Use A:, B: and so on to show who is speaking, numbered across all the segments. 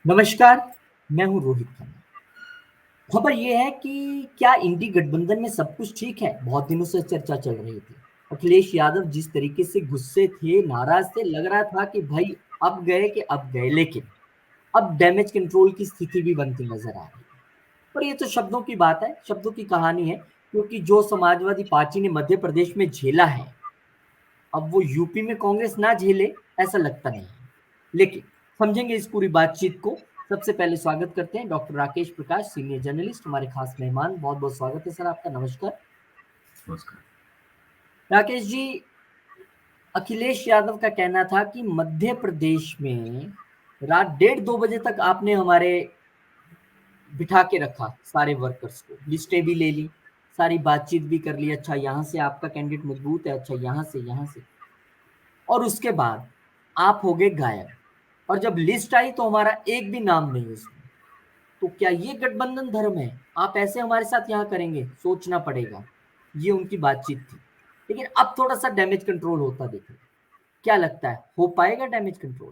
A: नमस्कार, मैं हूँ रोहित खन्ना। खबर ये है कि क्या इंडी गठबंधन में सब कुछ ठीक है? बहुत दिनों से चर्चा चल रही थी। अखिलेश यादव जिस तरीके से गुस्से थे, नाराज थे, लग रहा था कि भाई अब गए कि अब गए, लेकिन अब डैमेज कंट्रोल की स्थिति भी बनती नजर आ रही है। पर ये तो शब्दों की बात है, शब्दों की कहानी है, क्योंकि जो समाजवादी पार्टी ने मध्य प्रदेश में झेला है, अब वो यूपी में कांग्रेस ना झेले, ऐसा लगता नहीं है। लेकिन समझेंगे इस पूरी बातचीत को। सबसे पहले स्वागत करते हैं डॉक्टर राकेश प्रकाश, सीनियर जर्नलिस्ट, हमारे खास मेहमान। बहुत बहुत स्वागत है सर आपका, नमस्कार।
B: नमस्कार।
A: राकेश जी, अखिलेश यादव का कहना था कि मध्य प्रदेश में रात 1:30-2 बजे तक आपने हमारे बिठा के रखा सारे वर्कर्स को, लिस्टें भी ले ली, सारी बातचीत भी कर ली। अच्छा, यहाँ से आपका कैंडिडेट मजबूत है, अच्छा यहाँ से, और उसके बाद आप हो गए गायब। और जब लिस्ट आई तो हमारा एक भी नाम नहीं उसमें। तो क्या ये गठबंधन धर्म है? आप ऐसे हमारे साथ यहाँ करेंगे? सोचना पड़ेगा। ये उनकी बातचीत थी। लेकिन अब थोड़ा सा डैमेज कंट्रोल होता दिख रहा है। क्या लगता है, हो पाएगा डैमेज कंट्रोल?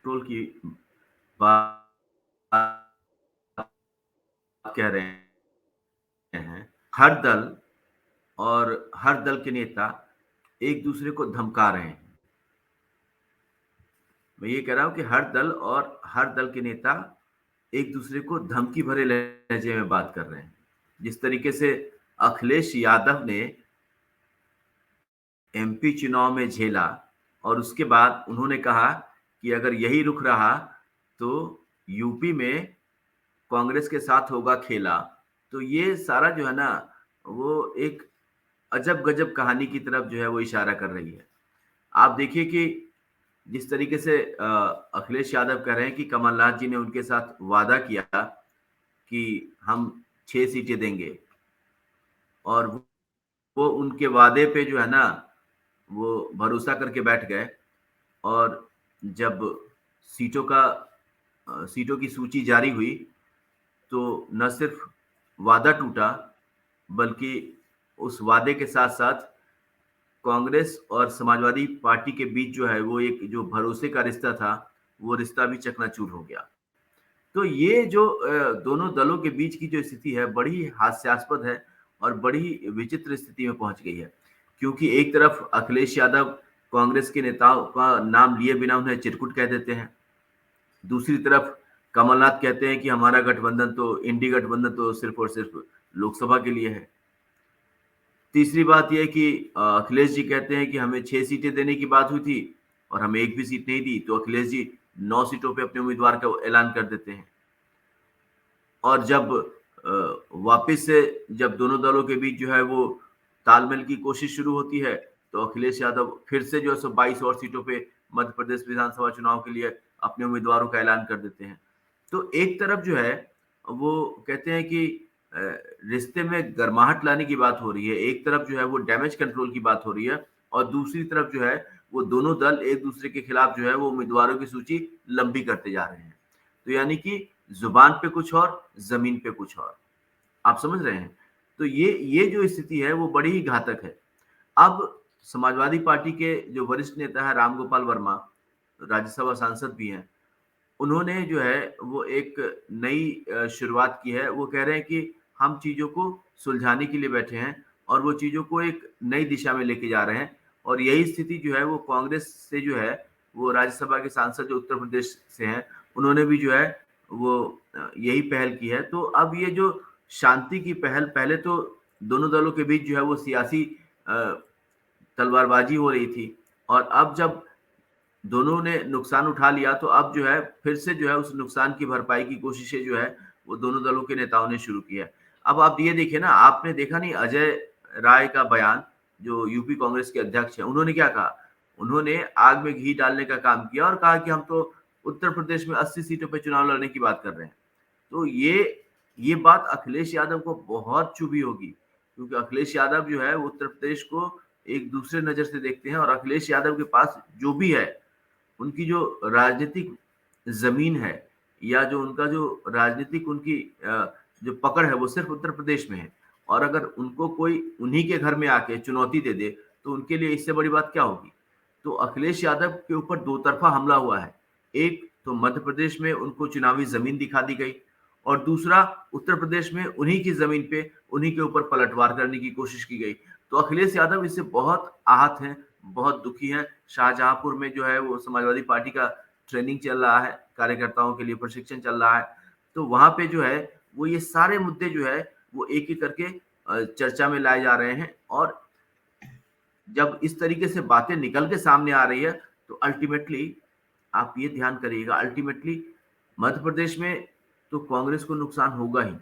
B: पेट्रोल की बात कह रहे हैं। हर दल और हर दल के नेता एक दूसरे को धमका रहे हैं। मैं ये कह रहा हूं कि हर दल के नेता एक दूसरे को धमकी भरे लहजे में बात कर रहे हैं। जिस तरीके से अखिलेश यादव ने एमपी चुनाव में झेला और उसके बाद उन्होंने कहा कि अगर यही रुख रहा तो यूपी में कांग्रेस के साथ होगा खेला। तो ये सारा जो है ना, वो एक अजब गजब कहानी की तरफ जो है वो इशारा कर रही है। आप देखिए कि जिस तरीके से अखिलेश यादव कह रहे हैं कि कमलनाथ जी ने उनके साथ वादा किया कि हम 6 सीटें देंगे, और वो उनके वादे पे जो है ना वो भरोसा करके बैठ गए। और जब सीटों की सूची जारी हुई तो न सिर्फ वादा टूटा, बल्कि उस वादे के साथ-साथ कांग्रेस और समाजवादी पार्टी के बीच जो है वो एक जो भरोसे का रिश्ता था, वो रिश्ता भी चकनाचूर हो गया। तो ये जो दोनों दलों के बीच की जो स्थिति है, बड़ी हास्यास्पद है और बड़ी विचित्र स्थिति में पहुंच गई है। क्योंकि एक तरफ अखिलेश यादव कांग्रेस के नेताओं का नाम लिए बिना उन्हें चिरकुट कह देते हैं। दूसरी तरफ कमलनाथ कहते हैं कि हमारा गठबंधन तो इंडी गठबंधन तो सिर्फ और सिर्फ लोकसभा के लिए है। तीसरी बात यह है कि अखिलेश जी कहते हैं कि हमें 6 सीटें देने की बात हुई थी और हमें एक भी सीट नहीं दी, तो अखिलेश जी 9 सीटों पे अपने उम्मीदवार का ऐलान कर देते हैं। और जब वापस से जब दोनों दलों के बीच जो है वो तालमेल की कोशिश शुरू होती है, तो अखिलेश यादव फिर से जो है सो 22 और सीटों पे मध्य प्रदेश विधानसभा चुनाव के लिए अपने उम्मीदवारों का ऐलान कर देते हैं। तो एक तरफ जो है वो कहते हैं कि अ, रिश्ते में गर्माहट लाने की बात हो रही है, एक तरफ जो है वो डैमेज कंट्रोल की बात हो रही है, और दूसरी तरफ जो है वो दोनों दल एक दूसरे के खिलाफ जो है वो उम्मीदवारों की सूची लंबी करते जा रहे हैं। तो यानी कि जुबान पे कुछ और, जमीन पे कुछ और। आप समझ रहे हैं? तो ये जो स्थिति है वो बड़ी ही घातक है। अब समाजवादी पार्टी के जो वरिष्ठ नेता है रामगोपाल वर्मा, राज्यसभा सांसद भी हैं, उन्होंने जो है वो एक नई शुरुआत की है। वो कह रहे हैं कि हम चीज़ों को सुलझाने के लिए बैठे हैं और वो चीज़ों को एक नई दिशा में लेके जा रहे हैं। और यही स्थिति जो है वो कांग्रेस से जो है, वो राज्यसभा के सांसद जो उत्तर प्रदेश से हैं, उन्होंने भी जो है वो यही पहल की है। तो अब ये जो शांति की पहल, पहले तो दोनों दलों के बीच जो है वो सियासी अ, तलवारबाजी हो रही थी, और अब जब दोनों ने नुकसान उठा लिया तो अब जो है फिर से जो है उस नुकसान की भरपाई की कोशिशें जो है वो दोनों दलों के नेताओं ने शुरू की है। अब आप ये देखिए ना, आपने देखा नहीं अजय राय का बयान, जो यूपी कांग्रेस के अध्यक्ष हैं, उन्होंने क्या कहा? उन्होंने आग में घी डालने का काम किया और कहा कि हम तो उत्तर प्रदेश में 80 सीटों पे चुनाव लड़ने की बात कर रहे हैं। तो ये बात अखिलेश यादव को बहुत चुभी होगी, क्योंकि अखिलेश यादव जो है वो उत्तर प्रदेश को एक दूसरे नज़र से देखते हैं, और अखिलेश यादव के पास जो भी है, उनकी जो राजनीतिक ज़मीन है, या जो उनका जो राजनीतिक उनकी जो पकड़ है वो सिर्फ़ उत्तर प्रदेश में है। और अगर उनको कोई उन्हीं के घर में आके चुनौती दे दे, तो उनके लिए इससे बड़ी बात क्या होगी? तो अखिलेश यादव के ऊपर दो तरफा हमला हुआ है। एक तो मध्य प्रदेश में उनको चुनावी जमीन दिखा दी गई, और दूसरा उत्तर प्रदेश में उन्हीं की जमीन पे उन्हीं के ऊपर पलटवार करने की कोशिश की गई। तो अखिलेश यादव इससे बहुत आहत हैं, बहुत दुखी हैं। शाहजहांपुर में जो है वो समाजवादी पार्टी का ट्रेनिंग चल रहा है, कार्यकर्ताओं के लिए प्रशिक्षण चल रहा है। तो वहां पे जो है वो ये सारे मुद्दे जो है वो एक एक करके चर्चा में लाए जा रहे हैं। और जब इस तरीके से बातें निकल के सामने आ रही है, तो अल्टीमेटली आप ये ध्यान करिएगा, अल्टीमेटली मध्य प्रदेश में तो कांग्रेस को नुकसान होगा ही।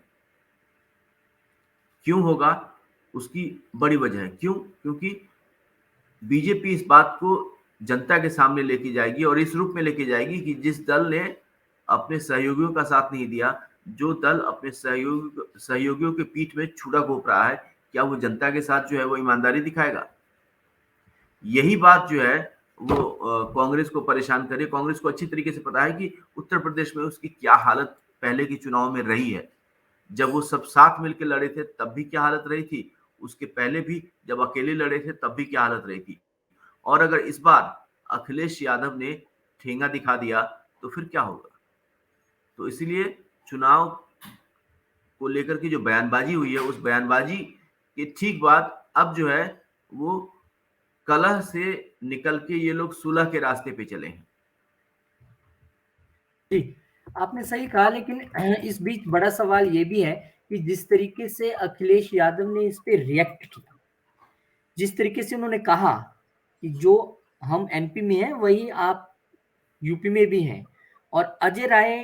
B: क्यों होगा? उसकी बड़ी वजह है। क्यों? क्योंकि बीजेपी इस बात को जनता के सामने लेके जाएगी, और इस रूप में लेके जाएगी कि जिस दल ने अपने सहयोगियों का साथ नहीं दिया, जो दल अपने सहयोगियों के पीठ में छुरा घोंप रहा है, क्या वो जनता के साथ जो है वो ईमानदारी दिखाएगा? यही बात जो है वो कांग्रेस को परेशान करे। कांग्रेस को अच्छी तरीके से पता है कि उत्तर प्रदेश में उसकी क्या हालत पहले के चुनाव में रही है। जब वो सब साथ मिलकर लड़े थे तब भी क्या हालत रही थी, उसके पहले भी जब अकेले लड़े थे तब भी क्या हालत रही थी। और अगर इस बार अखिलेश यादव ने ठेंगा दिखा दिया तो फिर क्या होगा? तो इसीलिए चुनाव को लेकर के जो बयानबाजी हुई है, उस बयानबाजी के ठीक बाद अब जो है वो कलह से निकल के ये लोग सुलह के रास्ते पे चले हैं।
A: जी, आपने सही कहा, लेकिन इस बीच बड़ा सवाल ये भी है कि जिस तरीके से अखिलेश यादव ने इस पे रिएक्ट किया, जिस तरीके से उन्होंने कहा कि जो हम एमपी में हैं वही आप यूपी में भी हैं, और अजय राय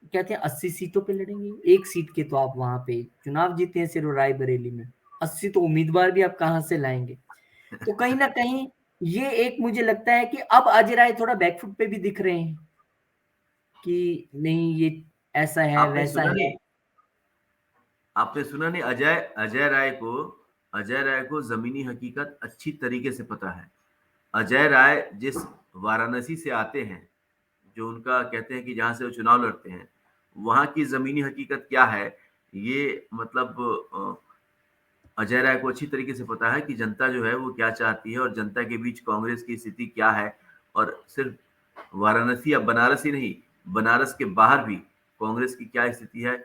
A: कहते हैं 80 सीटों पे लड़ेंगे, एक सीट के तो आप वहां पे चुनाव जीते हैं सिर्फ रायबरेली में, 80 तो उम्मीदवार भी आप कहां से लाएंगे? तो कहीं ना कहीं ये एक मुझे लगता है कि अब अजय राय थोड़ा बैकफुट पे भी दिख रहे हैं कि नहीं, ये ऐसा है
B: आपने
A: वैसा
B: सुना
A: है।
B: नहीं आपने सुना नहीं अजय राय को जमीनी हकीकत अच्छी तरीके से पता है। अजय राय जिस वाराणसी से आते हैं, जो उनका कहते हैं कि जहां से वो चुनाव लड़ते हैं, वहां की जमीनी हकीकत क्या है, ये मतलब अजय राय को अच्छी तरीके से पता है कि जनता जो है वो क्या चाहती है, और जनता के बीच कांग्रेस की स्थिति क्या है। और सिर्फ वाराणसी या बनारस ही नहीं, बनारस के बाहर भी कांग्रेस की क्या स्थिति है,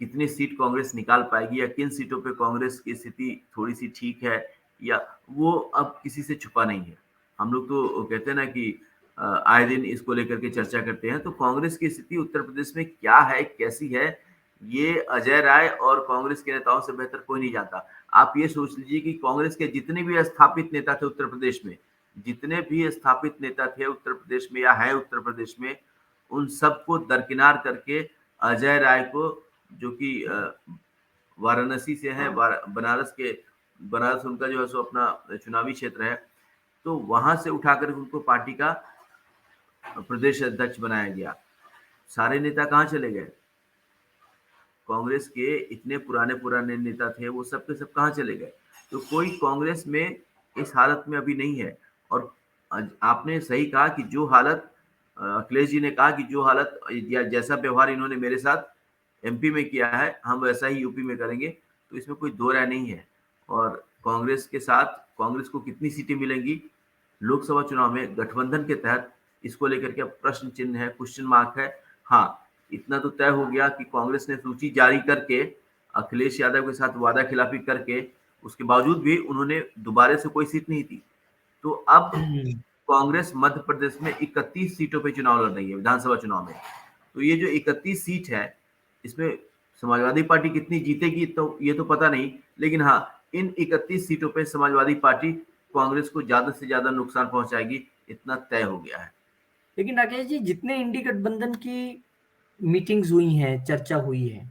B: कितनी सीट कांग्रेस निकाल पाएगी, या किन सीटों पे कांग्रेस की स्थिति थोड़ी सी ठीक है, या वो अब किसी से छुपा नहीं है। हम लोग तो कहते हैं ना कि आए दिन इसको लेकर के चर्चा करते हैं। तो कांग्रेस की स्थिति उत्तर प्रदेश में क्या है, कैसी है, ये अजय राय और कांग्रेस के नेताओं से बेहतर कोई नहीं जानता। आप ये सोच लीजिए कि कांग्रेस के जितने भी स्थापित नेता थे उत्तर प्रदेश में, जितने भी स्थापित नेता थे उत्तर प्रदेश में या है उत्तर प्रदेश में, उन सबको दरकिनार करके अजय राय को, जो कि वाराणसी से है, बनारस उनका जो है सो अपना चुनावी क्षेत्र है, तो वहां से उठाकर उनको पार्टी का प्रदेश अध्यक्ष बनाया गया। सारे नेता कहाँ चले गए? कांग्रेस के इतने पुराने पुराने नेता थे, वो सब के सब कहाँ चले गए? तो कोई कांग्रेस में इस हालत में अभी नहीं है। और आपने सही कहा कि जो हालत अखिलेश जी ने कहा कि जो हालत या जैसा व्यवहार इन्होंने मेरे साथ एमपी में किया है, हम वैसा ही यूपी में करेंगे। तो इसमें कोई दो राय नहीं है। और कांग्रेस के साथ कांग्रेस को कितनी सीटें मिलेंगी लोकसभा चुनाव में गठबंधन के तहत, इसको लेकर के अब प्रश्न चिन्ह है, क्वेश्चन मार्क है। हाँ, इतना तो तय हो गया कि कांग्रेस ने सूची जारी करके अखिलेश यादव के साथ वादा खिलाफी करके, उसके बावजूद भी उन्होंने दोबारा से कोई सीट नहीं दी। तो अब कांग्रेस मध्य प्रदेश में 31 सीटों पे चुनाव लड़ रही है विधानसभा चुनाव में। तो ये जो 31 सीट है, इसमें समाजवादी पार्टी कितनी जीतेगी तो ये तो पता नहीं, लेकिन हाँ, इन 31 सीटों पे समाजवादी पार्टी कांग्रेस को ज्यादा से ज्यादा नुकसान पहुंचाएगी, इतना तय हो गया है।
A: लेकिन राकेश जी, जितने इंडी गठबंधन की मीटिंग्स हुई हैं, चर्चा हुई है,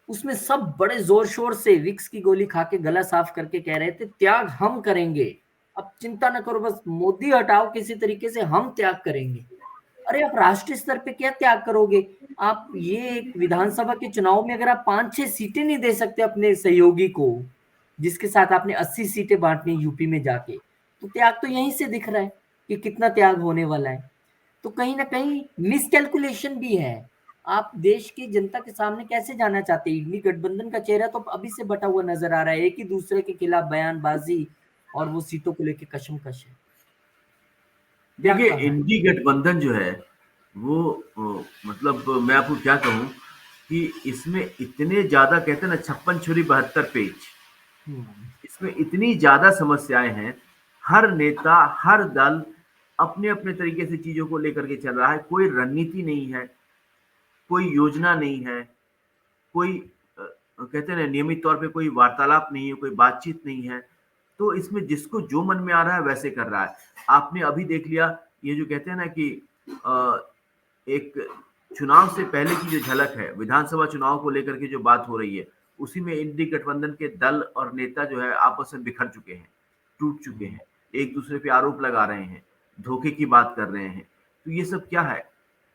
A: उसमें सब बड़े जोर शोर से विक्स की गोली खा के गला साफ करके कह रहे थे त्याग हम करेंगे, अब चिंता न करो, बस मोदी हटाओ, किसी तरीके से हम त्याग करेंगे। अरे आप राष्ट्रीय स्तर पे क्या त्याग करोगे? आप ये एक विधानसभा के चुनाव में अगर आप 5-6 सीटें नहीं दे सकते अपने सहयोगी को, जिसके साथ आपने 80 सीटें बांटनी यूपी में जाके, तो त्याग तो यहीं से दिख रहा है कि कितना त्याग होने वाला है। तो कहीं ना कहीं मिसकैलकुलेशन भी है। आप देश की जनता के सामने कैसे जाना चाहते हैं? इंडी गठबंधन का चेहरा तो अभी से बटा हुआ नजर आ रहा है, एक ही दूसरे के खिलाफ बयानबाजी और वो सीटों को लेकर कशमकश है।
B: देखिए,
A: कहना है?
B: इंडी गठबंधन जो है वो मतलब मैं आपको क्या कहूँ कि इसमें इतने ज़्यादा कहते हैं ना 56 छुरी 72 पेच,
A: हम्म।
B: इसमें इतनी ज़्यादा समस्याएँ हैं, हर नेता, हर दल अपने-अपने तरीके से चीज़ों को लेकर के चल रहा है, कोई रणनीति नहीं है, कोई योजना नहीं है, कोई कहते हैं ना नियमित तौर पे कोई वार्तालाप नहीं है, कोई बातचीत नहीं है, तो इसमें जिसको जो मन में आ रहा है वैसे कर रहा है। आपने अभी देख लिया ये जो कहते हैं ना कि अ, एक चुनाव से पहले की जो झलक है, विधानसभा चुनाव को लेकर के जो बात हो रही है, उसी में इंडी गठबंधन के दल और नेता जो है आपस में बिखर चुके हैं, टूट चुके
A: हम्म।
B: हैं, एक दूसरे पे आरोप लगा रहे हैं, धोखे की बात कर रहे हैं। तो ये सब क्या है?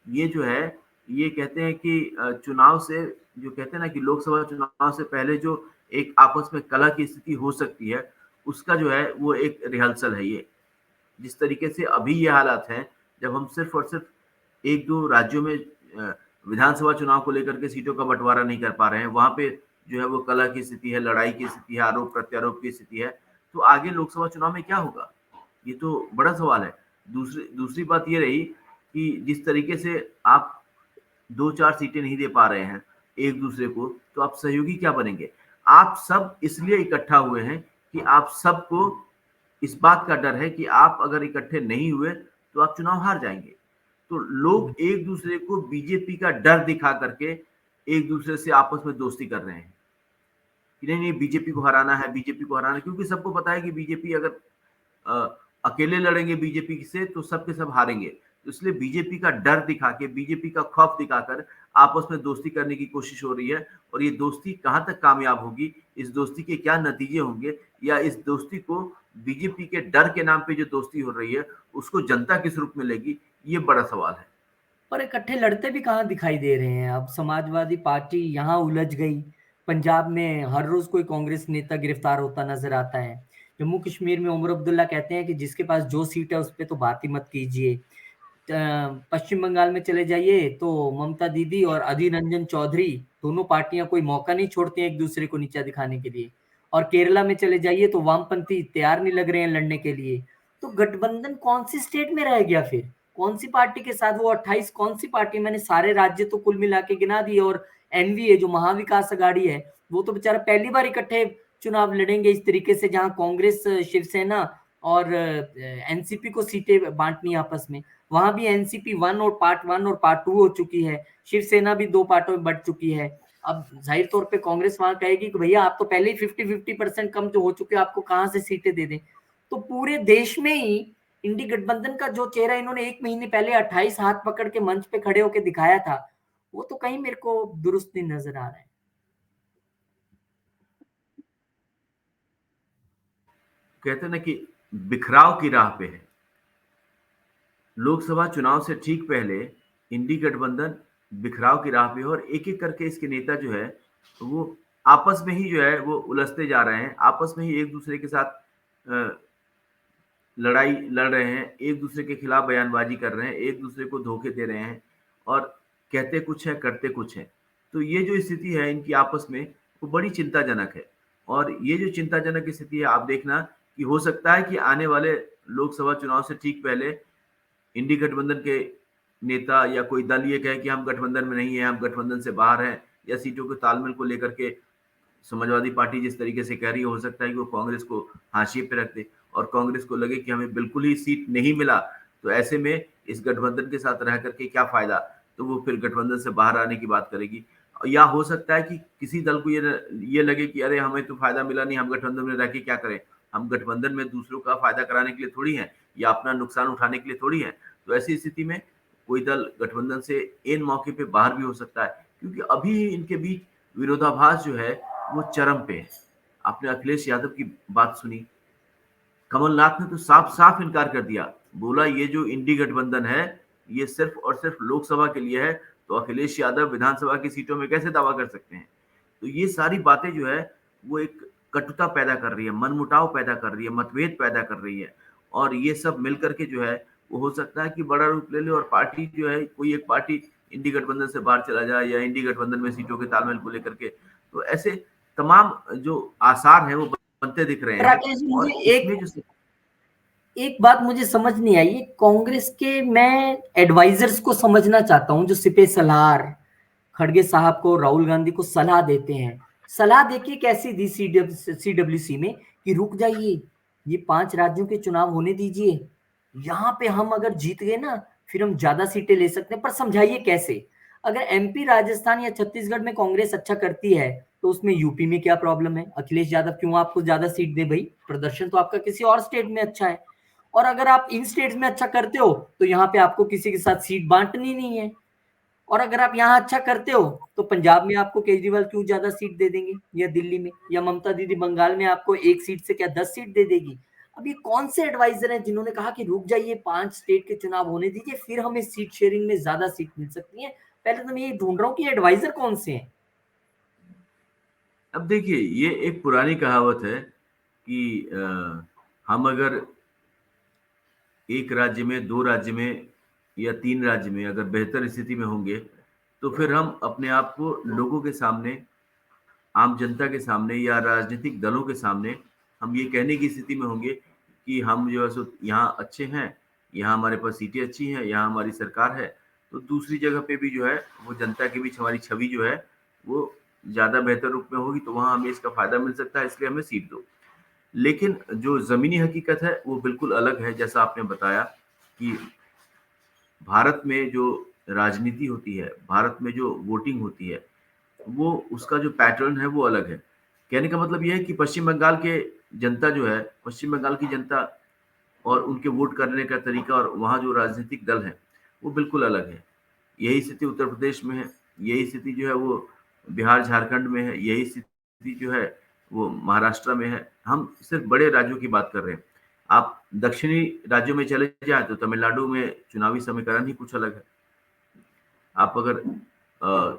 B: ये जो है, ये कहते हैं कि चुनाव से जो कहते हैं ना कि लोकसभा चुनाव से पहले जो एक आपस में कलह की स्थिति हो सकती है, उसका जो है वो एक रिहर्सल है ये। जिस तरीके से अभी ये हालात हैं, जब हम सिर्फ़ और सिर्फ़ 1-2 राज्यों में विधानसभा चुनाव को लेकर के सीटों का बँटवारा नहीं कर पा रहे हैं, वहाँ पे जो है वो कलह की स्थिति है, लड़ाई की स्थिति है, आरोप-प्रत्यारोप की स्थिति है, तो आगे लोकसभा चुनाव में क्या होगा? ये तो बड़ा सवाल है। दूसरी दूसरी बात ये रही कि जिस तरीके से आप 2-4 सीटें नहीं दे पा रहे हैं एक-दूसरे को, तो आप सहयोगी क्या बनेंगे? आप सब इसलिए इकट्ठा हुए हैं कि आप सबको इस बात का डर है कि आप अगर इकट्ठे नहीं हुए, तो आप चुनाव हार जाएँगे। तो
A: हम्म।
B: लोग एक-दूसरे को बीजेपी का डर दिखा करके एक-दूसरे से आपस में दोस्ती कर रहे हैं कि नहीं, नहीं बीजेपी को हराना है, बीजेपी को हराना है क्योंकि सबको पता है कि बीजेपी अगर अकेले लड़ेंगे बीजेपी से तो सब के सब हारेंगे। तो इसलिए बीजेपी का डर दिखा के, बीजेपी का खौफ दिखाकर आपस में दोस्ती करने की कोशिश हो रही है और ये दोस्ती कहाँ तक कामयाब होगी, इस दोस्ती के क्या नतीजे होंगे या इस दोस्ती को बीजेपी के डर के नाम पे जो दोस्ती हो रही है, उसको जनता किस रूप में लेगी, ये बड़ा सवाल है।
A: पर इकट्ठे लड़ते भी कहाँ दिखाई दे रहे हैं। अब समाजवादी पार्टी यहाँ उलझ गई, पंजाब में हर रोज कोई कांग्रेस नेता गिरफ्तार होता नजर आता है। जम्मू कश्मीर में उमर अब्दुल्ला कहते हैं कि जिसके पास जो सीट है उस पे तो बात ही मत कीजिए। पश्चिम बंगाल में चले जाइए तो ममता दीदी और अधीर रंजन चौधरी दोनों पार्टियां कोई मौका नहीं छोड़ती हैं एक दूसरे को नीचा दिखाने के लिए। और केरला में चले जाइए तो वामपंथी तैयार नहीं लग रहे हैं लड़ने के लिए। तो गठबंधन कौन सी स्टेट में रह गया फिर? कौन सी पार्टी के साथ वो 28 कौन सी पार्टी? मैंने सारे राज्य तो कुल मिला के गिना दिए। और एनवीए जो महाविकास अघाड़ी है वो तो बेचारा पहली बार इकट्ठे चुनाव लड़ेंगे इस तरीके से, जहां कांग्रेस शिवसेना और एनसीपी को सीटें बांटनी आपस में। वहां भी एनसीपी वन और पार्ट 2 हो चुकी है। शिवसेना भी 2 पार्टों में बट चुकी है। अब जाहिर तौर पे कांग्रेस वहां कहेगी कि भैया आप तो पहले ही 50-50% कम जो हो चुके हैं, आपको कहां से सीटें दे दें। तो पूरे देश में ही इंडी गठबंधन का जो चेहरा इन्होंने 1 महीने पहले 28 हाथ पकड़ के मंच पे खड़े होकर दिखाया था, वो तो कहीं मेरे को दुरुस्त नहीं नजर आ रहा है।
B: कहते हैं ना कि बिखराव की राह पे है। लोकसभा चुनाव से ठीक पहले इंडी गठबंधन बिखराव की राह पे है और एक-एक करके इसके नेता जो है, वो आपस में ही जो है वो उलझते जा रहे हैं, आपस में ही एक-दूसरे के साथ लड़ाई लड़ रहे हैं, एक-दूसरे के खिलाफ बयानबाज़ी कर रहे हैं, एक-दूसरे को धोखे दे रहे हैं और कहते कुछ है, करते कुछ है। तो ये जो स्थिति है इनकी आपस में, वो बड़ी चिंताजनक है और ये जो चिंताजनक स्थिति है, आप देखना कि हो सकता है कि आने वाले लोकसभा चुनाव से ठीक पहले इंडी गठबंधन के नेता या कोई दल ये कहे कि हम गठबंधन में नहीं हैं, हम गठबंधन से बाहर हैं या सीटों के तालमेल को लेकर के समाजवादी पार्टी जिस तरीके से कह रही है, हो सकता है कि वो कांग्रेस को हाशिए पे रख दे और कांग्रेस को लगे कि हमें बिल्कुल ही सीट नहीं मिला, तो ऐसे में इस गठबंधन के साथ रह करके क्या फ़ायदा? तो वो फिर गठबंधन से बाहर आने की बात करेगी। या हो सकता है कि किसी दल को ये लगे कि अरे! हमें तो फ़ायदा मिला नहीं, हम गठबंधन में रह के क्या करें? हम गठबंधन में दूसरों का फ़ायदा कराने के लिए थोड़ी हैं या अपना नुकसान उठाने के लिए थोड़ी हैं। तो ऐसी स्थिति में कोई दल गठबंधन से ऐन मौके पे बाहर भी हो सकता है, क्योंकि अभी इनके बीच विरोधाभास जो है वो चरम पे है। आपने अखिलेश यादव की बात सुनी, कमलनाथ ने तो साफ-साफ इनकार कर दिया। बोला ये जो इंडी गठबंधन है, ये सिर्फ़ और सिर्फ़ लोकसभा के लिए है, तो अखिलेश यादव विधानसभा की सीटों में कैसे दावा कर सकते हैं? तो ये सारी बातें जो है, वो एक कटुता पैदा कर रही है, मनमुटाव पैदा कर रही है, मतभेद पैदा कर रही है और ये सब मिल कर के जो है, वो हो सकता है कि बड़ा रूप ले ले और पार्टी जो है, कोई एक पार्टी इंडी गठबंधन से बाहर चला जाए या इंडी गठबंधन में सीटों के तालमेल को लेकर के। तो ऐसे तमाम जो आसार हैं, वो बनते दिख रहे हैं
A: राकेश जी, मुझे
B: और
A: एक
B: इसमें जो
A: एक बात मुझे समझ नहीं आई, कांग्रेस के मैं एडवाइजर्स को समझना चाहता हूँ, जो सिपे सलार खड़गे साहब को, राहुल गांधी को सलाह देते हैं। सलाह देखिए कैसी दी सीडब्ल्यूसी में कि रुक जाइए, ये 5 राज्यों के चुनाव होने दीजिए, यहाँ पे हम अगर जीत गए ना फिर हम ज्यादा सीटें ले सकते हैं। पर समझाइए कैसे? अगर एमपी, राजस्थान या छत्तीसगढ़ में कांग्रेस अच्छा करती है तो उसमें यूपी में क्या प्रॉब्लम है? अखिलेश यादव क्यों आपको ज्यादा सीट दे भाई? प्रदर्शन तो आपका किसी और स्टेट में अच्छा है। और अगर आप इन स्टेट्स में अच्छा करते हो तो यहाँ पे आपको किसी के साथ सीट बांटनी नहीं है। और अगर आप यहाँ अच्छा करते हो तो पंजाब में आपको केजरीवाल क्यों ज्यादा सीट दे देंगे, या दिल्ली में, या ममता दीदी बंगाल में आपको 1 सीट से क्या 10 सीट दे देगी? अब ये कौन से एडवाइजर हैं जिन्होंने कहा कि रुक जाइए, 5 स्टेट के चुनाव होने दीजिए, फिर हमें सीट शेयरिंग में ज्यादा सीट मिल सकती है? पहले तो मैं ये ढूंढ रहा हूँ कि एडवाइजर कौन से हैं।
B: अब देखिए, ये एक पुरानी कहावत है कि हम अगर एक राज्य में, 2 राज्य में या 3 राज्य में अगर बेहतर स्थिति में होंगे, तो फिर हम अपने आप को लोगों के सामने, आम जनता के सामने या राजनीतिक दलों के सामने हम ये कहने की स्थिति में होंगे कि हम जो है सो यहाँ अच्छे हैं, यहाँ हमारे पास सीटें अच्छी हैं, यहाँ हमारी सरकार है। तो दूसरी जगह पे भी जो है वो जनता के बीच हमारी छवि जो है वो ज़्यादा बेहतर रूप में होगी, तो वहाँ हमें इसका फ़ायदा मिल सकता है, इसलिए हमें सीट दो। लेकिन जो ज़मीनी हकीकत है वो बिल्कुल अलग है। जैसा आपने बताया कि भारत में जो राजनीति होती है, भारत में जो वोटिंग होती है, वो उसका जो पैटर्न है वो अलग है। कहने का मतलब ये है कि पश्चिम बंगाल के जनता जो है, पश्चिम बंगाल की जनता और उनके वोट करने का तरीका और वहाँ जो राजनीतिक दल हैं, वो बिल्कुल अलग है। यही स्थिति उत्तर प्रदेश में है, यही स्थिति जो है वो बिहार, झारखंड में है, यही स्थिति जो है वो महाराष्ट्र में है। हम सिर्फ बड़े राज्यों की बात कर रहे हैं। आप दक्षिणी राज्यों में चले जाएँ तो तमिलनाडु में चुनावी समीकरण ही कुछ अलग है। आप अगर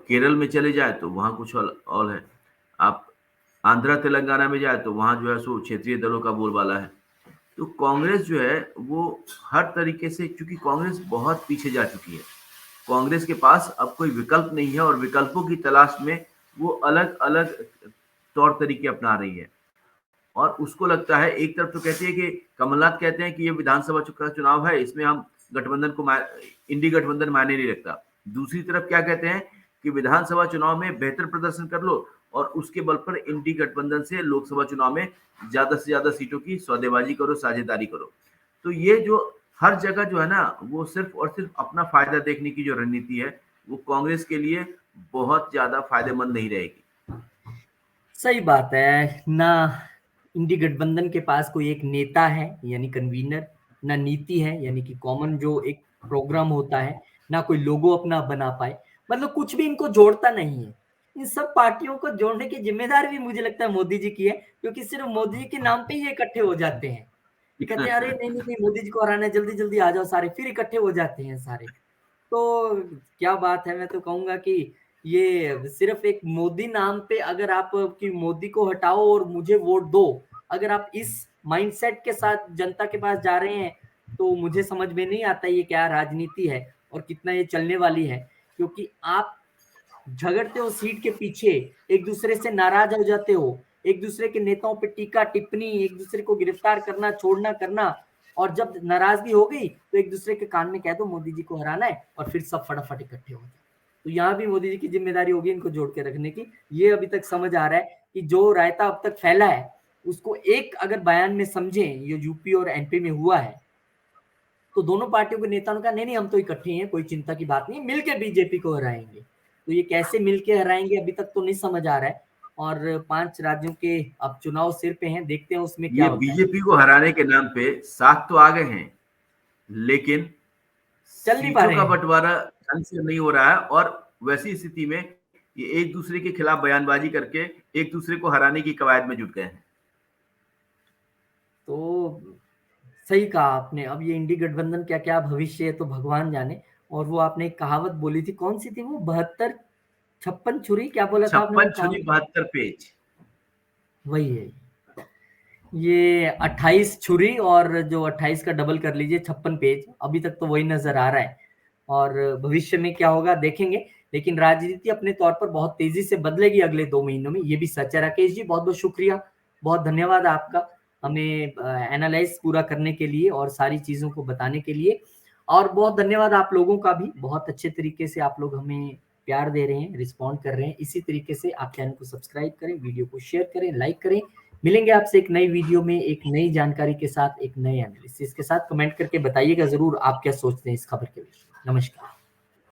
B: केरल में चले जाएँ तो वहाँ कुछ और है। आप आंध्र तेलंगाना में जाएँ तो वहाँ जो है सो क्षेत्रीय दलों का बोलबाला है। तो कांग्रेस जो है वो हर तरीके से, क्योंकि कांग्रेस बहुत पीछे जा चुकी है, कांग्रेस के पास अब कोई विकल्प नहीं है और विकल्पों की तलाश में वो अलग-अलग तौर तरीके अपना रही है। और उसको लगता है, एक तरफ तो कहती है कि कमलनाथ कहते हैं कि ये विधानसभा का चुनाव है, इसमें हम गठबंधन को इंडी गठबंधन मायने नहीं रखता। दूसरी तरफ क्या कहते हैं कि विधानसभा चुनाव में बेहतर प्रदर्शन कर लो और उसके बल पर इंडी गठबंधन से लोकसभा चुनाव में ज्यादा से ज्यादा सीटों की सौदेबाजी करो, साझेदारी करो। तो ये जो हर जगह जो है ना, वो सिर्फ और सिर्फ अपना फायदा देखने की जो रणनीति है, वो कांग्रेस के लिए बहुत ज्यादा फायदेमंद नहीं रहेगी।
A: सही बात है ना। इंडी गठबंधन के पास कोई एक नेता है यानी कन्वीनर, ना नीति है यानी कि कॉमन जो एक प्रोग्राम होता है, ना कोई लोगो अपना बना पाए। मतलब कुछ भी इनको जोड़ता नहीं है। इन सब पार्टियों को जोड़ने की जिम्मेदारी भी मुझे लगता है मोदी जी की है, क्योंकि सिर्फ मोदी जी के नाम पे ही इकट्ठे हो जाते हैं। ये कहते हैं अरे नहीं नहीं नहीं, मोदी जी को हराना है, जल्दी जल्दी आ जाओ सारे, फिर इकट्ठे हो जाते हैं सारे। तो क्या बात है, मैं तो कहूंगा कि ये सिर्फ एक मोदी नाम पे, अगर आप कि मोदी को हटाओ और मुझे वोट दो, अगर आप इस माइंडसेट के साथ जनता के पास जा रहे हैं तो मुझे समझ में नहीं आता ये क्या राजनीति है और कितना ये चलने वाली है। क्योंकि आप झगड़ते हो सीट के पीछे, एक दूसरे से नाराज हो जाते हो, एक दूसरे के नेताओं पे टीका टिप्पणी, एक दूसरे को गिरफ्तार करना, छोड़ना करना, और जब नाराजगी हो गई तो एक दूसरे के कान में कह दो मोदी जी को हराना है और फिर सब फटाफट इकट्ठे हो जाए। तो यहाँ भी मोदी जी की जिम्मेदारी होगी इनको जोड़ के रखने की। ये अभी तक समझ आ रहा है कि जो रायता अब तक फैला है उसको एक अगर बयान में समझे, ये यूपी और एमपी में हुआ है, तो दोनों पार्टियों के नेताओं ने कहा नहीं नहीं हम तो इकट्ठे हैं, कोई चिंता की बात नहीं, मिलकर बीजेपी को हराएंगे। तो ये कैसे मिलके हराएंगे अभी तक तो नहीं समझ आ रहा है। और 5 राज्यों के अब चुनाव सिर पे हैं, देखते हैं उसमें क्या
B: ये
A: होता है।
B: बीजेपी को हराने के नाम पे साथ तो आ गए हैं, लेकिन
A: चल नहीं पा
B: सीटों
A: रहे
B: का
A: हैं।
B: बंटवारा ढंग से नहीं हो रहा है और वैसी स्थिति में ये एक दूसरे के खिलाफ बयानबाजी करके एक दूसरे को हराने की कवायद में जुट गए हैं।
A: तो सही कहा आपने। अब ये इंडी गठबंधन क्या क्या भविष्य है तो भगवान जाने। और वो आपने एक कहावत बोली थी, कौन सी थी वो, 72 56 छुरी, क्या बोला था आपने वो
B: 56 छुरी
A: कहावत?
B: 72 पेज।
A: वही है ये, 28 छुरी और जो 28 का डबल कर लीजिए 56 पेज, अभी तक तो वही नजर आ रहा है। और भविष्य में क्या होगा देखेंगे। लेकिन राजनीति अपने तौर पर बहुत तेजी से बदलेगी अगले 2 महीनों में, ये भी सच है। राकेश जी बहुत बहुत शुक्रिया, बहुत धन्यवाद आपका। हमें एनालाइज पूरा करने के लिए और सारी चीज़ों को बताने के लिए। और बहुत धन्यवाद आप लोगों का भी, बहुत अच्छे तरीके से आप लोग हमें प्यार दे रहे हैं, रिस्पॉन्ड कर रहे हैं। इसी तरीके से आप चैनल को सब्सक्राइब करें, वीडियो को शेयर करें, लाइक करें। मिलेंगे आपसे एक नई वीडियो में, एक नई जानकारी के साथ, एक नए एनालिसिस के साथ। कमेंट करके बताइएगा ज़रूर आप क्या सोचते हैं इस खबर के विषय में। नमस्कार।